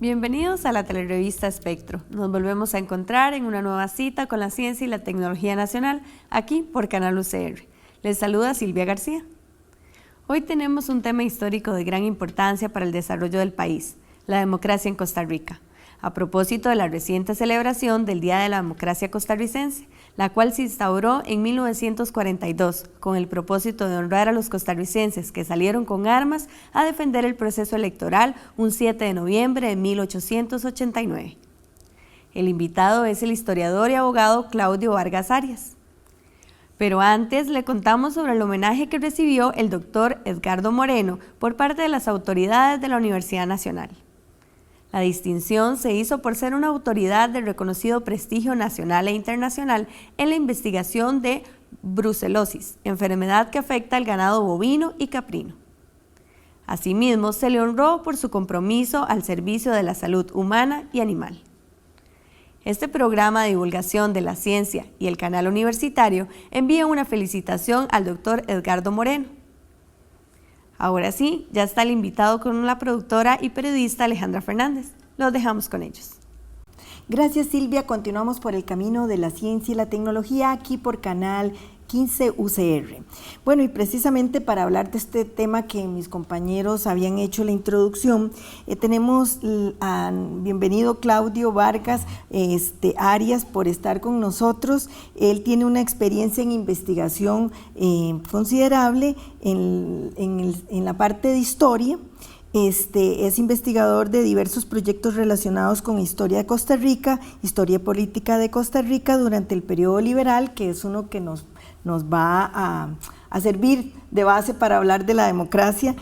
Bienvenidos a la telerevista Espectro. Nos volvemos a encontrar en una nueva cita con la ciencia y la tecnología nacional, aquí por Canal UCR. Les saluda Silvia García. Hoy tenemos un tema histórico de gran importancia para el desarrollo del país, la democracia en Costa Rica, a propósito de la reciente celebración del Día de la Democracia Costarricense, la cual se instauró en 1942 con el propósito de honrar a los costarricenses que salieron con armas a defender el proceso electoral un 7 de noviembre de 1889. El invitado es el historiador y abogado Claudio Vargas Arias. Pero antes le contamos sobre el homenaje que recibió el doctor Edgardo Moreno por parte de las autoridades de la Universidad Nacional. La distinción se hizo por ser una autoridad de reconocido prestigio nacional e internacional en la investigación de brucelosis, enfermedad que afecta al ganado bovino y caprino. Asimismo, se le honró por su compromiso al servicio de la salud humana y animal. Este programa de divulgación de la ciencia y el canal universitario envía una felicitación al doctor Edgardo Moreno. Ahora sí, ya está el invitado con la productora y periodista Alejandra Fernández. Los dejamos con ellos. Gracias, Silvia. Continuamos por el camino de la ciencia y la tecnología aquí por Canal 15 UCR. Bueno, y precisamente para hablar de este tema que mis compañeros habían hecho la introducción, tenemos a bienvenido Claudio Vargas Arias por estar con nosotros. Él tiene una experiencia en investigación considerable en la parte de historia. Es investigador de diversos proyectos relacionados con historia de Costa Rica, historia política de Costa Rica durante el periodo liberal, que es uno que nos va a servir de base para hablar de la democracia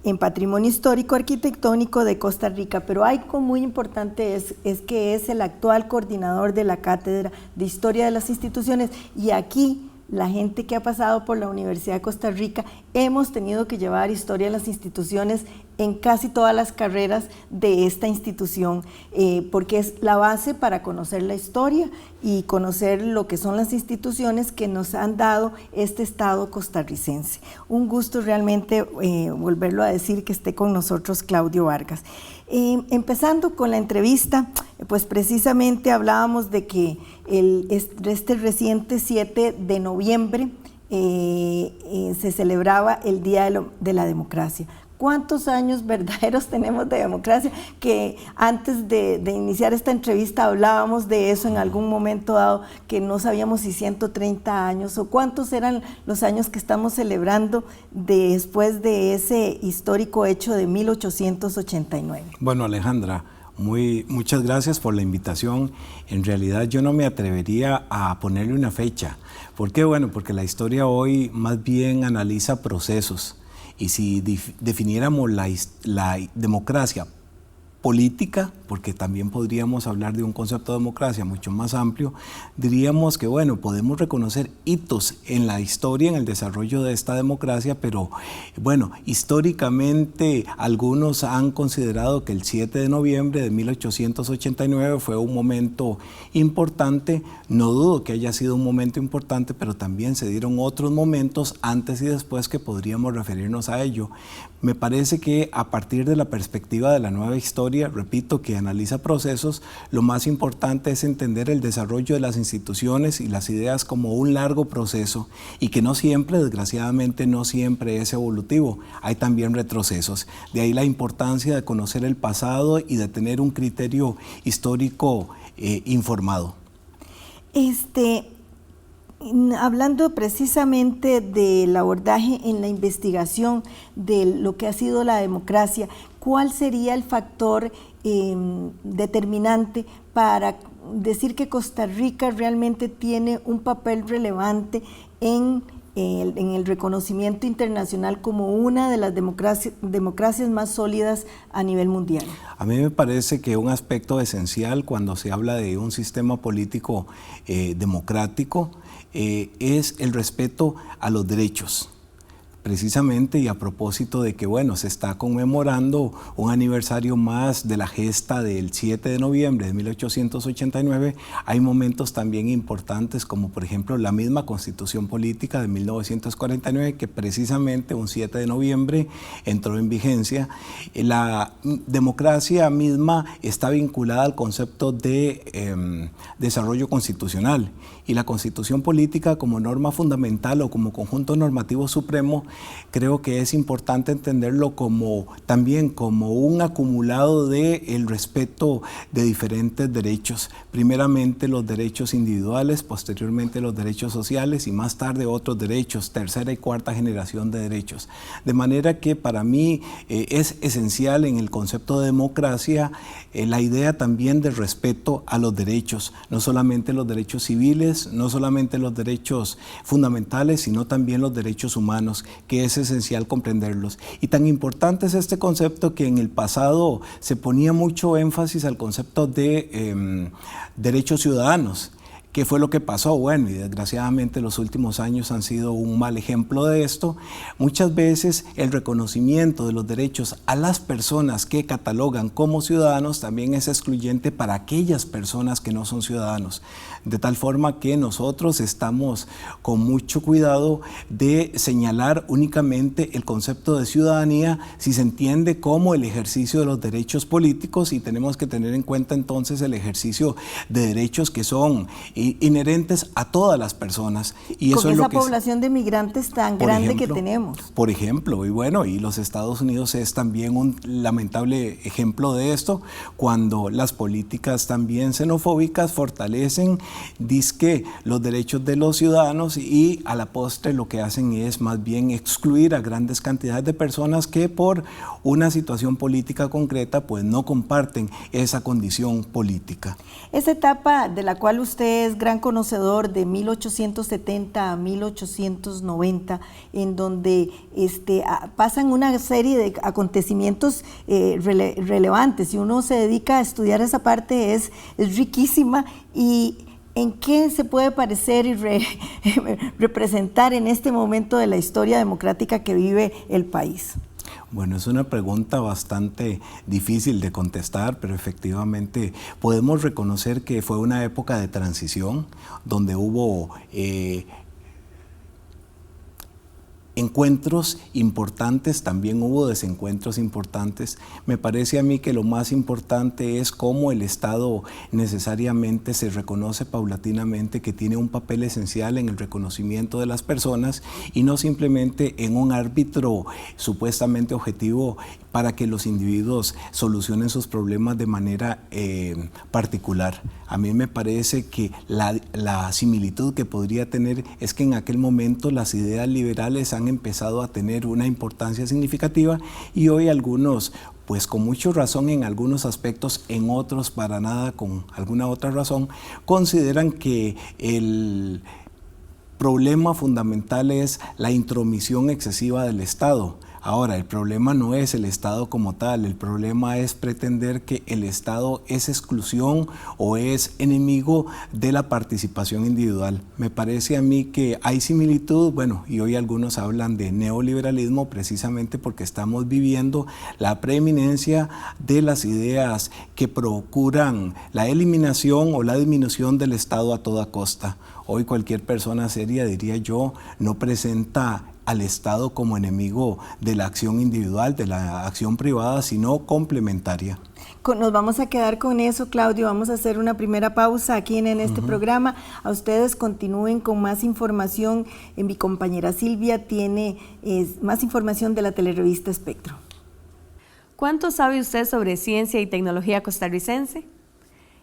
en patrimonio histórico arquitectónico de Costa Rica, pero algo muy importante es que es el actual coordinador de la Cátedra de Historia de las Instituciones, y aquí la gente que ha pasado por la Universidad de Costa Rica hemos tenido que llevar historia de las instituciones en casi todas las carreras de esta institución, porque es la base para conocer la historia y conocer lo que son las instituciones que nos han dado este Estado costarricense. Un gusto realmente volverlo a decir, que esté con nosotros Claudio Vargas. Empezando con la entrevista, pues precisamente hablábamos de que este reciente 7 de noviembre se celebraba el Día de la Democracia. ¿Cuántos años verdaderos tenemos de democracia? Que antes de iniciar esta entrevista hablábamos de eso en algún momento dado, que no sabíamos si 130 años o cuántos eran los años que estamos celebrando después de ese histórico hecho de 1889. Bueno, Alejandra, muchas gracias por la invitación. En realidad yo no me atrevería a ponerle una fecha. ¿Por qué? Bueno, porque la historia hoy más bien analiza procesos. Y si definiéramos la democracia política, porque también podríamos hablar de un concepto de democracia mucho más amplio, diríamos que bueno, podemos reconocer hitos en la historia, en el desarrollo de esta democracia, pero bueno, históricamente algunos han considerado que el 7 de noviembre de 1889 fue un momento importante. No dudo que haya sido un momento importante, pero también se dieron otros momentos antes y después que podríamos referirnos a ello. Me parece que a partir de la perspectiva de la nueva historia, repito, que analiza procesos, lo más importante es entender el desarrollo de las instituciones y las ideas como un largo proceso, y que no siempre, desgraciadamente, no siempre es evolutivo. Hay también retrocesos. De ahí la importancia de conocer el pasado y de tener un criterio histórico informado. Hablando precisamente del abordaje en la investigación de lo que ha sido la democracia, ¿cuál sería el factor determinante para decir que Costa Rica realmente tiene un papel relevante en el reconocimiento internacional como una de las democracias más sólidas a nivel mundial? A mí me parece que un aspecto esencial cuando se habla de un sistema político democrático es el respeto a los derechos. precisamente y a propósito de que, bueno, se está conmemorando un aniversario más de la gesta del 7 de noviembre de 1889, hay momentos también importantes como por ejemplo la misma Constitución Política de 1949 que precisamente un 7 de noviembre entró en vigencia. La democracia misma está vinculada al concepto de desarrollo constitucional y la Constitución Política como norma fundamental o como conjunto normativo supremo, creo que es importante entenderlo también como un acumulado del respeto de diferentes derechos. Primeramente los derechos individuales, posteriormente los derechos sociales y más tarde otros derechos, tercera y cuarta generación de derechos. De manera que para mí es esencial en el concepto de democracia la idea también del respeto a los derechos, no solamente los derechos civiles, no solamente los derechos fundamentales, sino también los derechos humanos, que es esencial comprenderlos. Y tan importante es este concepto que en el pasado se ponía mucho énfasis al concepto de derechos ciudadanos. ¿Qué fue lo que pasó? Bueno, y desgraciadamente los últimos años han sido un mal ejemplo de esto. Muchas veces el reconocimiento de los derechos a las personas que catalogan como ciudadanos también es excluyente para aquellas personas que no son ciudadanos. De tal forma que nosotros estamos con mucho cuidado de señalar únicamente el concepto de ciudadanía si se entiende como el ejercicio de los derechos políticos y tenemos que tener en cuenta entonces el ejercicio de derechos que son inherentes a todas las personas. Y eso con es esa lo que población de migrantes tan grande que tenemos. Por ejemplo, y bueno, y los Estados Unidos es también un lamentable ejemplo de esto, cuando las políticas también xenofóbicas fortalecen, dizque los derechos de los ciudadanos y a la postre lo que hacen es más bien excluir a grandes cantidades de personas que por una situación política concreta pues no comparten esa condición política. Esa etapa de la cual usted es gran conocedor, de 1870 a 1890, en donde pasan una serie de acontecimientos relevantes y uno se dedica a estudiar esa parte, es riquísima. ¿Y en qué se puede parecer y representar en este momento de la historia democrática que vive el país? Bueno, es una pregunta bastante difícil de contestar, pero efectivamente podemos reconocer que fue una época de transición donde hubo encuentros importantes, también hubo desencuentros importantes. Me parece a mí que lo más importante es cómo el Estado necesariamente se reconoce paulatinamente que tiene un papel esencial en el reconocimiento de las personas y no simplemente en un árbitro supuestamente objetivo para que los individuos solucionen sus problemas de manera particular. A mí me parece que la similitud que podría tener es que en aquel momento las ideas liberales han empezado a tener una importancia significativa y hoy algunos, pues con mucha razón en algunos aspectos, en otros para nada con alguna otra razón, consideran que el problema fundamental es la intromisión excesiva del Estado. Ahora, el problema no es el Estado como tal, el problema es pretender que el Estado es exclusión o es enemigo de la participación individual. Me parece a mí que hay similitud, bueno, y hoy algunos hablan de neoliberalismo precisamente porque estamos viviendo la preeminencia de las ideas que procuran la eliminación o la disminución del Estado a toda costa. Hoy cualquier persona seria, diría yo, no presenta al Estado como enemigo de la acción individual, de la acción privada, sino complementaria. Nos vamos a quedar con eso, Claudio. Vamos a hacer una primera pausa aquí en este programa. A ustedes continúen con más información. Mi compañera Silvia tiene más información de la telerevista Espectro. ¿Cuánto sabe usted sobre ciencia y tecnología costarricense?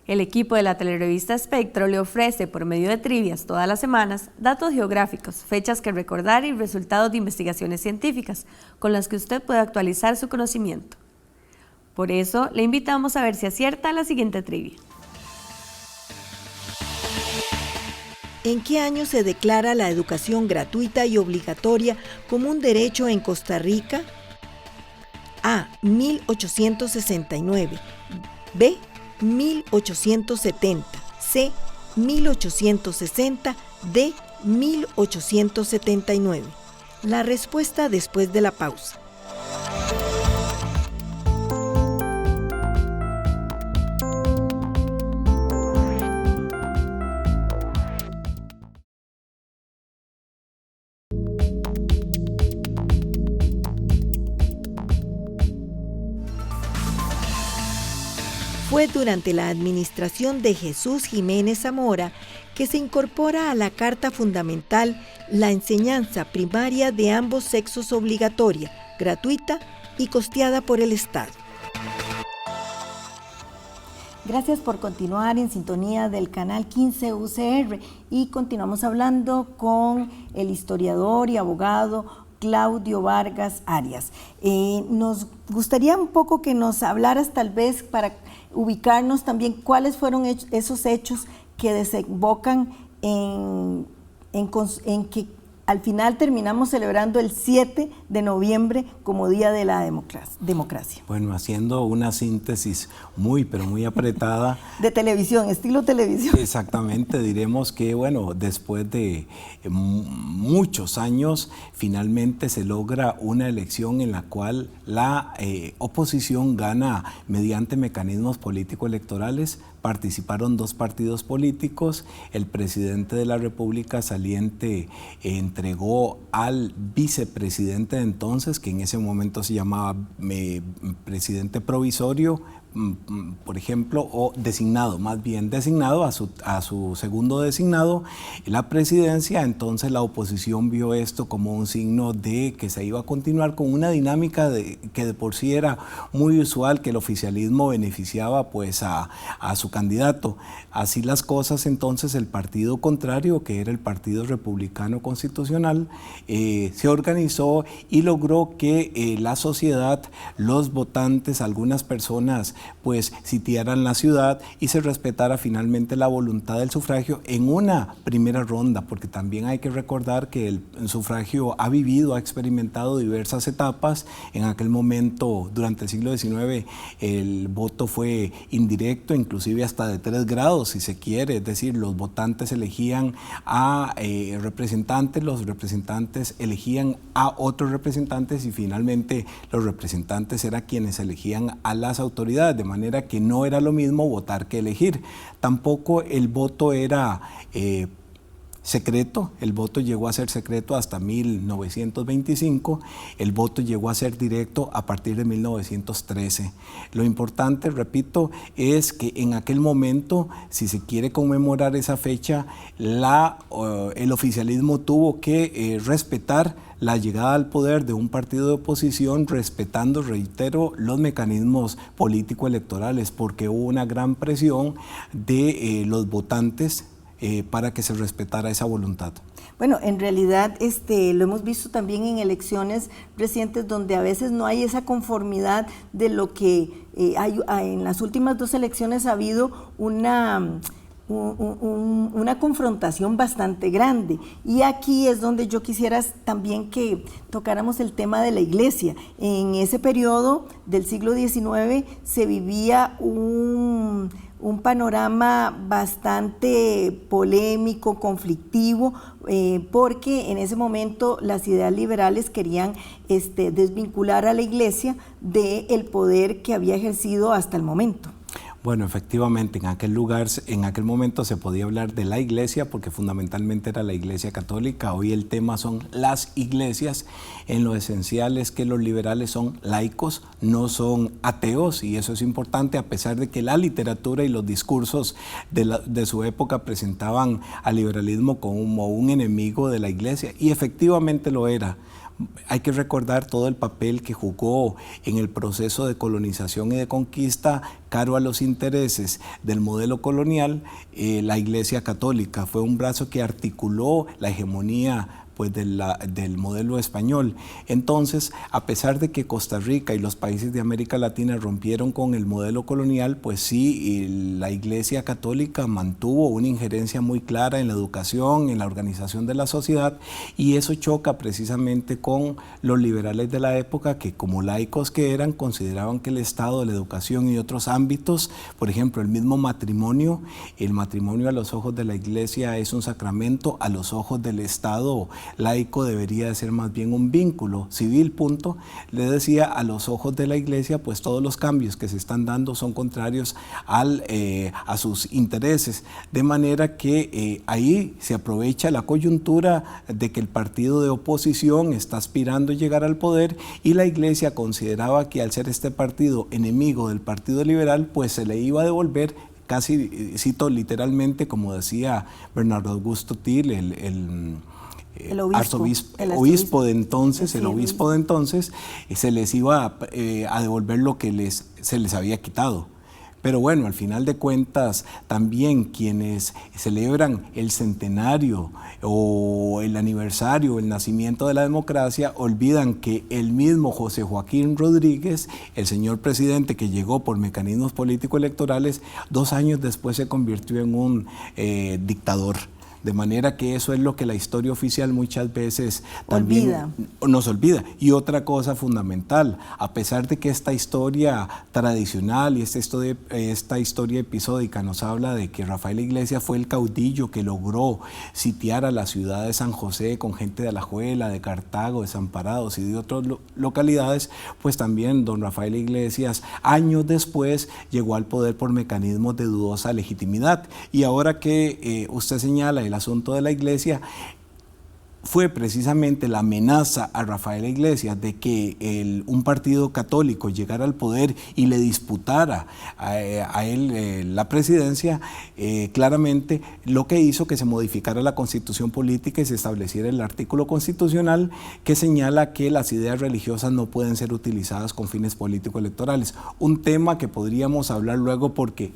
El equipo de la telerevista Espectro le ofrece, por medio de trivias todas las semanas, datos geográficos, fechas que recordar y resultados de investigaciones científicas, con las que usted puede actualizar su conocimiento. Por eso, le invitamos a ver si acierta la siguiente trivia. ¿En qué año se declara la educación gratuita y obligatoria como un derecho en Costa Rica? A. 1869. B. 1870, C. 1860, D. 1879. La respuesta después de la pausa. Fue durante la administración de Jesús Jiménez Zamora que se incorpora a la Carta Fundamental la enseñanza primaria de ambos sexos obligatoria, gratuita y costeada por el Estado. Gracias por continuar en sintonía del canal 15 UCR y continuamos hablando con el historiador y abogado Claudio Vargas Arias. Nos gustaría un poco que nos hablaras, tal vez para ubicarnos también, cuáles fueron esos hechos que desembocan en que al final terminamos celebrando el 7 de noviembre como Día de la Democracia. Bueno, haciendo una síntesis pero muy apretada. De televisión, estilo televisión. Exactamente, diremos que, bueno, después de muchos años, finalmente se logra una elección en la cual la oposición gana mediante mecanismos político-electorales. Participaron 2 partidos políticos. El presidente de la República saliente entregó al vicepresidente de entonces, que en ese momento se llamaba presidente provisorio, por ejemplo, o designado, más bien designado a su segundo designado, la presidencia. Entonces la oposición vio esto como un signo de que se iba a continuar con una dinámica que de por sí era muy usual, que el oficialismo beneficiaba pues a su candidato. Así las cosas, entonces el partido contrario, que era el Partido Republicano Constitucional, se organizó y logró que la sociedad, los votantes, algunas personas pues sitiaran la ciudad y se respetara finalmente la voluntad del sufragio en una primera ronda, porque también hay que recordar que el sufragio ha experimentado diversas etapas. En aquel momento, durante el siglo XIX, el voto fue indirecto, inclusive hasta de 3 grados, si se quiere, es decir, los votantes elegían a representantes, los representantes elegían a otros representantes y finalmente los representantes eran quienes elegían a las autoridades, de manera que no era lo mismo votar que elegir. Tampoco el voto era secreto, el voto llegó a ser secreto hasta 1925, el voto llegó a ser directo a partir de 1913. Lo importante, repito, es que en aquel momento, si se quiere conmemorar esa fecha, el oficialismo tuvo que respetar la llegada al poder de un partido de oposición, respetando, reitero, los mecanismos político-electorales, porque hubo una gran presión de los votantes para que se respetara esa voluntad. Bueno, en realidad lo hemos visto también en elecciones recientes donde a veces no hay esa conformidad de lo que en las últimas 2 elecciones ha habido una confrontación bastante grande, y aquí es donde yo quisiera también que tocáramos el tema de la iglesia. En ese periodo del siglo XIX se vivía un panorama bastante polémico, conflictivo, porque en ese momento las ideas liberales querían desvincular a la iglesia del poder que había ejercido hasta el momento. Bueno, efectivamente, en aquel momento se podía hablar de la iglesia porque fundamentalmente era la iglesia católica. Hoy el tema son las iglesias. En lo esencial es que los liberales son laicos, no son ateos, y eso es importante, a pesar de que la literatura y los discursos de su época presentaban al liberalismo como un enemigo de la iglesia, y efectivamente lo era. Hay que recordar todo el papel que jugó en el proceso de colonización y de conquista, caro a los intereses del modelo colonial. La Iglesia Católica fue un brazo que articuló la hegemonía pues del modelo español. Entonces, a pesar de que Costa Rica y los países de América Latina rompieron con el modelo colonial, pues sí, la Iglesia Católica mantuvo una injerencia muy clara en la educación, en la organización de la sociedad, y eso choca precisamente con los liberales de la época, que como laicos que eran, consideraban que el Estado, la educación y otros ámbitos, por ejemplo, el mismo matrimonio, el matrimonio a los ojos de la Iglesia es un sacramento, a los ojos del Estado laico debería de ser más bien un vínculo civil, punto. Le decía, a los ojos de la Iglesia, pues todos los cambios que se están dando son contrarios a sus intereses, de manera que ahí se aprovecha la coyuntura de que el partido de oposición está aspirando a llegar al poder y la Iglesia consideraba que al ser este partido enemigo del Partido Liberal, pues se le iba a devolver, casi cito literalmente, como decía Bernardo Augusto Til, el obispo de entonces, se les iba a devolver lo que se les había quitado. Pero bueno, al final de cuentas, también quienes celebran el centenario o el aniversario, el nacimiento de la democracia, olvidan que el mismo José Joaquín Rodríguez, el señor presidente que llegó por mecanismos político-electorales, 2 años después se convirtió en un dictador. De manera que eso es lo que la historia oficial muchas veces también nos olvida. Y otra cosa fundamental, a pesar de que esta historia tradicional y esta historia episódica nos habla de que Rafael Iglesias fue el caudillo que logró sitiar a la ciudad de San José con gente de Alajuela, de Cartago, de Desamparados y de otras localidades, pues también don Rafael Iglesias años después llegó al poder por mecanismos de dudosa legitimidad. Y ahora que usted señala el asunto de la Iglesia, fue precisamente la amenaza a Rafael Iglesias de que un partido católico llegara al poder y le disputara a él la presidencia, claramente lo que hizo que se modificara la constitución política y se estableciera el artículo constitucional que señala que las ideas religiosas no pueden ser utilizadas con fines político-electorales. Un tema que podríamos hablar luego porque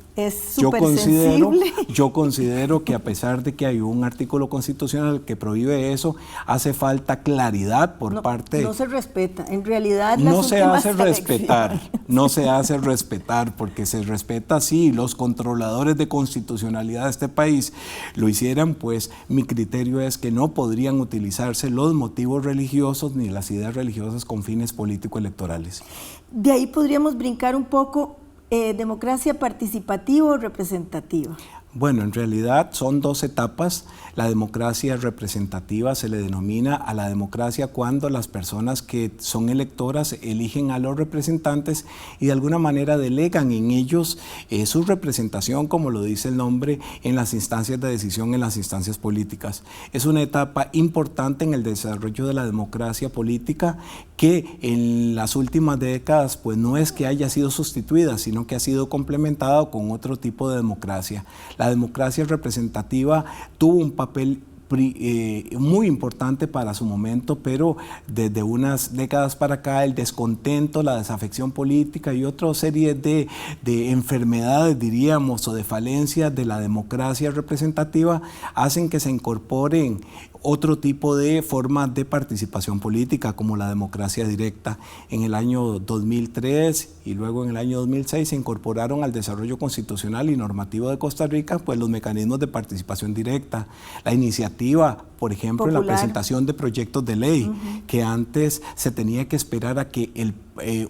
yo considero que a pesar de que hay un artículo constitucional que prohíbe eso, hace falta claridad por parte... No se respeta, en realidad no se hace respetar, porque se respeta si los controladores de constitucionalidad de este país lo hicieran, pues mi criterio es que no podrían utilizarse los motivos religiosos ni las ideas religiosas con fines político-electorales. De ahí podríamos brincar un poco, democracia participativa o representativa. Bueno, en realidad son 2 etapas. La democracia representativa se le denomina a la democracia cuando las personas que son electoras eligen a los representantes y de alguna manera delegan en ellos su representación, como lo dice el nombre, en las instancias de decisión, en las instancias políticas. Es una etapa importante en el desarrollo de la democracia política que en las últimas décadas pues no es que haya sido sustituida, sino que ha sido complementada con otro tipo de democracia. La democracia representativa tuvo un papel muy importante para su momento, pero desde unas décadas para acá el descontento, la desafección política y otra serie de enfermedades, diríamos, o de falencias de la democracia representativa hacen que se incorporen otro tipo de formas de participación política, como la democracia directa. En el año 2003 y luego en el año 2006 se incorporaron al desarrollo constitucional y normativo de Costa Rica pues los mecanismos de participación directa, la iniciativa, por ejemplo, en la presentación de proyectos de ley, que antes se tenía que esperar a que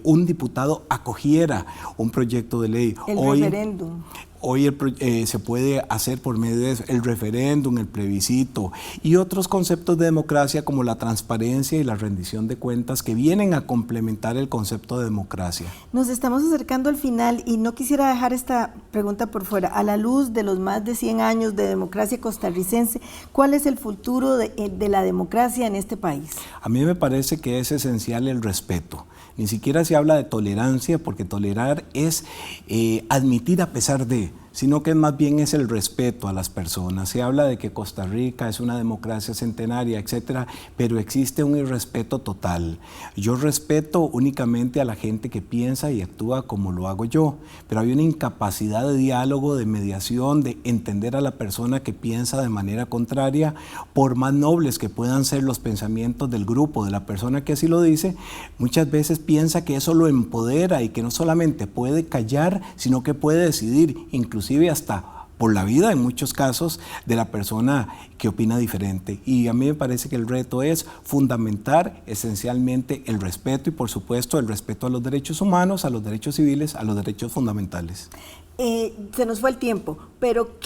un diputado acogiera un proyecto de ley. El referéndum. Hoy se puede hacer por medio del referéndum, el plebiscito y otros conceptos de democracia como la transparencia y la rendición de cuentas que vienen a complementar el concepto de democracia. Nos estamos acercando al final y no quisiera dejar esta pregunta por fuera. A la luz de los más de 100 años de democracia costarricense, ¿cuál es el futuro de la democracia en este país? A mí me parece que es esencial el respeto. Ni siquiera se habla de tolerancia, porque tolerar es admitir a pesar de, sino que más bien es el respeto a las personas. Se habla de que Costa Rica es una democracia centenaria, etcétera, pero existe un irrespeto total. Yo respeto únicamente a la gente que piensa y actúa como lo hago yo, pero hay una incapacidad de diálogo, de mediación, de entender a la persona que piensa de manera contraria, por más nobles que puedan ser los pensamientos del grupo, de la persona que así lo dice, muchas veces piensa que eso lo empodera y que no solamente puede callar, sino que puede decidir, inclusive hasta por la vida en muchos casos de la persona que opina diferente. Y a mí me parece que el reto es fundamentar esencialmente el respeto y por supuesto el respeto a los derechos humanos, a los derechos civiles, a los derechos fundamentales. Se nos fue el tiempo, pero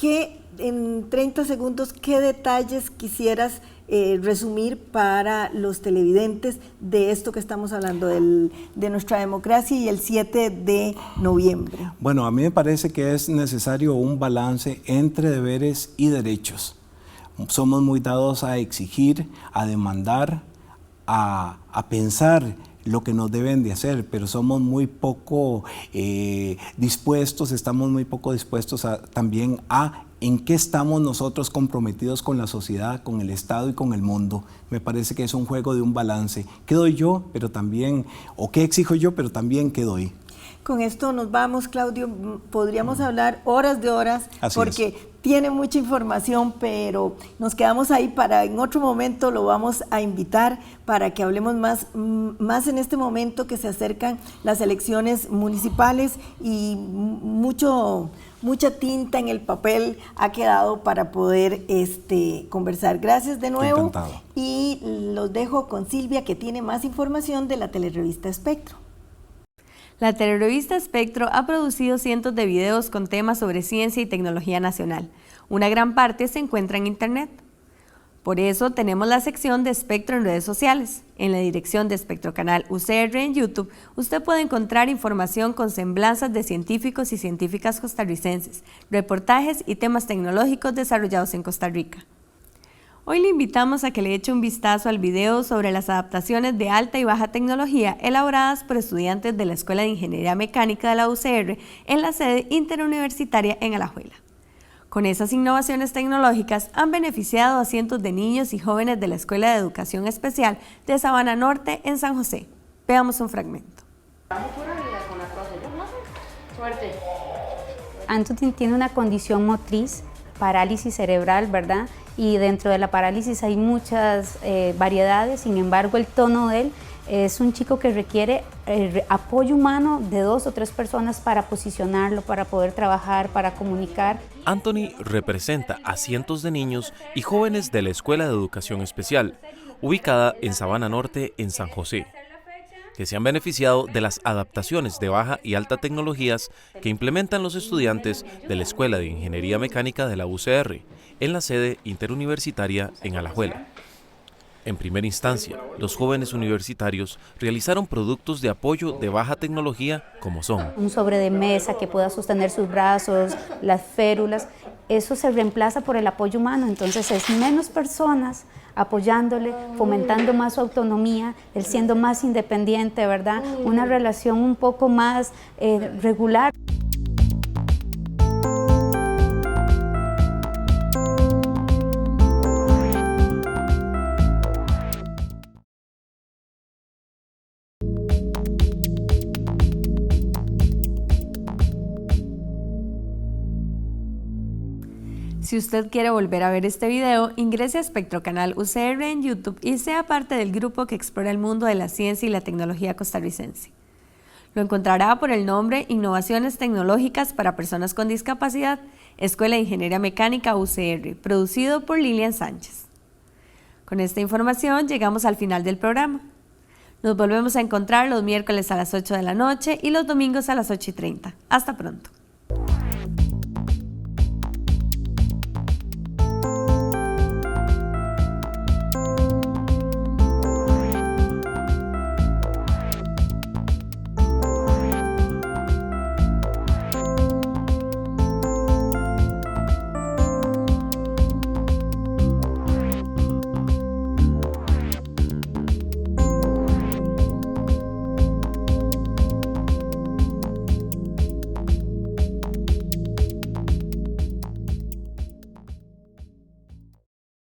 en 30 segundos, ¿qué detalles quisieras resumir para los televidentes de esto que estamos hablando, de nuestra democracia y el 7 de noviembre? Bueno, a mí me parece que es necesario un balance entre deberes y derechos. Somos muy dados a exigir, a demandar, a pensar lo que nos deben de hacer, pero somos muy poco estamos muy poco dispuestos también a en qué estamos nosotros comprometidos con la sociedad, con el Estado y con el mundo. Me parece que es un juego de un balance. ¿Qué doy yo? Pero también, o qué exijo yo, pero también qué doy. Con esto nos vamos, Claudio. Podríamos hablar horas de horas, porque tiene mucha información, pero nos quedamos ahí para en otro momento lo vamos a invitar para que hablemos más en este momento que se acercan las elecciones municipales y mucha tinta en el papel ha quedado para poder conversar. Gracias de nuevo. Encantado. Y los dejo con Silvia, que tiene más información de la telerevista Espectro. La telerevista Espectro ha producido cientos de videos con temas sobre ciencia y tecnología nacional. Una gran parte se encuentra en Internet. Por eso tenemos la sección de Espectro en redes sociales. En la dirección de Espectro Canal UCR en YouTube, usted puede encontrar información con semblanzas de científicos y científicas costarricenses, reportajes y temas tecnológicos desarrollados en Costa Rica. Hoy le invitamos a que le eche un vistazo al video sobre las adaptaciones de alta y baja tecnología elaboradas por estudiantes de la Escuela de Ingeniería Mecánica de la UCR en la sede interuniversitaria en Alajuela. Con esas innovaciones tecnológicas han beneficiado a cientos de niños y jóvenes de la Escuela de Educación Especial de Sabana Norte en San José. Veamos un fragmento. Anthony tiene una condición motriz, parálisis cerebral, ¿verdad? Y dentro de la parálisis hay muchas variedades, sin embargo el tono de él es un chico que requiere apoyo humano de 2 o 3 personas para posicionarlo, para poder trabajar, para comunicar. Anthony representa a cientos de niños y jóvenes de la Escuela de Educación Especial, ubicada en Sabana Norte, en San José, que se han beneficiado de las adaptaciones de baja y alta tecnologías que implementan los estudiantes de la Escuela de Ingeniería Mecánica de la UCR, en la sede interuniversitaria en Alajuela. En primera instancia, los jóvenes universitarios realizaron productos de apoyo de baja tecnología como son un sobre de mesa que pueda sostener sus brazos, las férulas, eso se reemplaza por el apoyo humano, entonces es menos personas apoyándole, fomentando más su autonomía, él siendo más independiente, ¿verdad? Una relación un poco más regular. Si usted quiere volver a ver este video, ingrese a Espectro Canal UCR en YouTube y sea parte del grupo que explora el mundo de la ciencia y la tecnología costarricense. Lo encontrará por el nombre Innovaciones Tecnológicas para Personas con Discapacidad, Escuela de Ingeniería Mecánica UCR, producido por Lilian Sánchez. Con esta información llegamos al final del programa. Nos volvemos a encontrar los miércoles a las 8 de la noche y los domingos a las 8:30. Hasta pronto.